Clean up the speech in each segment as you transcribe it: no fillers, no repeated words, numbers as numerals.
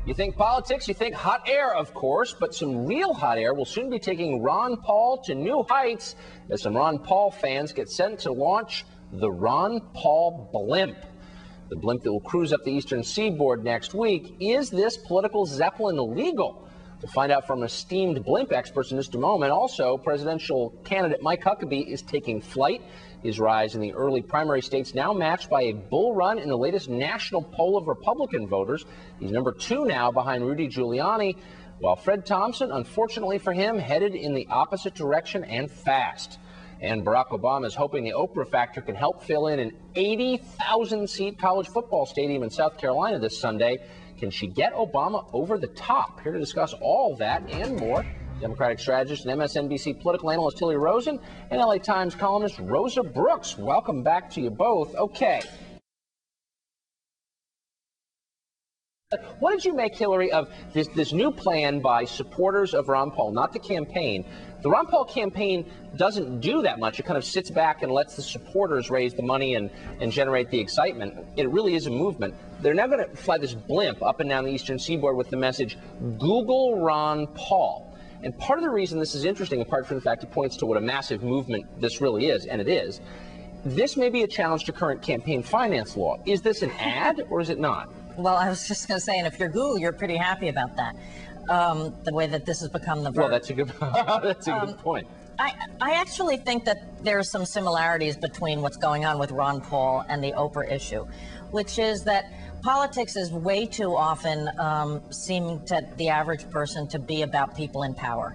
You think politics, you think hot air, of course, but some real hot air will soon be taking Ron Paul to new heights as some Ron Paul fans get set to launch the Ron Paul blimp. The blimp that will cruise up the eastern seaboard next week. Is this political zeppelin legal? We'll find out from esteemed blimp experts in just a moment. Also, presidential candidate Mike Huckabee is taking flight. His rise in the early primary states now matched by a bull run in the latest national poll of Republican voters. He's number 2 now behind Rudy Giuliani, while Fred Thompson, unfortunately for him, headed in the opposite direction and fast. And Barack Obama is hoping the Oprah factor can help fill in an 80,000-seat college football stadium in South Carolina this Sunday. Can she get Obama over the top? Here to discuss all that and more, Democratic strategist and MSNBC political analyst Tilly Rosen and LA Times columnist Rosa Brooks. Welcome back to you both. Okay. What did you make, Hillary, of this new plan by supporters of Ron Paul, not the campaign? The Ron Paul campaign doesn't do that much. It kind of sits back and lets the supporters raise the money and generate the excitement. It really is a movement. They're now going to fly this blimp up and down the eastern seaboard with the message, Google Ron Paul. And part of the reason this is interesting, apart from the fact it points to what a massive movement this really is, and it is, this may be a challenge to current campaign finance law. Is this an ad or is it not? Well, I was just going to say, and if you're Google, you're pretty happy about that, the way that this has become the verb. Well, that's a good, good point. I actually think that there's some similarities between what's going on with Ron Paul and the Oprah issue, which is that politics is way too often seeming to the average person to be about people in power.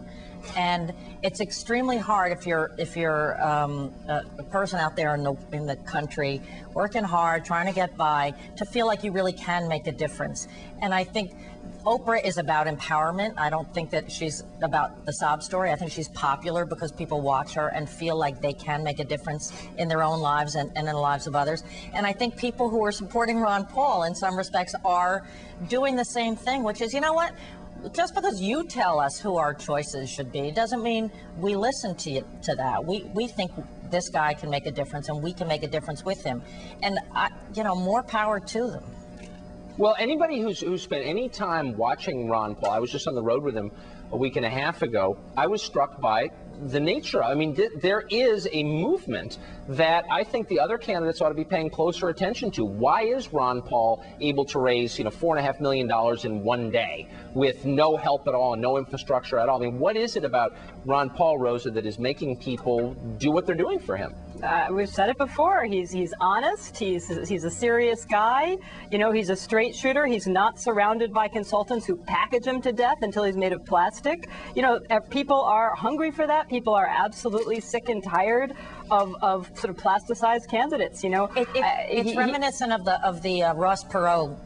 And it's extremely hard if you're a person out there in the country working hard, trying to get by, to feel like you really can make a difference. And I think Oprah is about empowerment. I don't think that she's about the sob story. I think she's popular because people watch her and feel like they can make a difference in their own lives and in the lives of others. And I think people who are supporting Ron Paul in some respects are doing the same thing, which is, you know what? Just because you tell us who our choices should be doesn't mean we listen to that. We think this guy can make a difference and we can make a difference with him. And, more power to them. Well, anybody who's spent any time watching Ron Paul, I was just on the road with him a week and a half ago, I was struck by the nature. I mean, there is a movement that I think the other candidates ought to be paying closer attention to. Why is Ron Paul able to raise, $4.5 million in one day with no help at all and no infrastructure at all? I mean, what is it about Ron Paul, Rosa, that is making people do what they're doing for him? We've said it before. He's honest. He's a serious guy. He's a straight shooter. He's not surrounded by consultants who package him to death until he's made of plastic. People are hungry for that. People are absolutely sick and tired of sort of plasticized candidates. It's reminiscent of the Ross Perot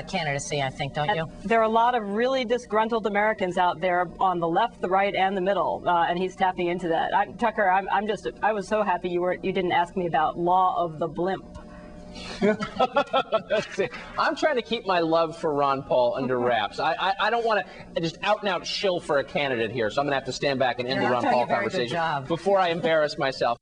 candidacy, I think, don't you? There are a lot of really disgruntled Americans out there on the left, the right, and the middle, and he's tapping into that. Tucker, I was so happy you didn't ask me about law of the blimp. I'm trying to keep my love for Ron Paul under wraps. I don't want to just out and out shill for a candidate here, so I'm going to have to stand back and end the Ron Paul conversation before I embarrass myself.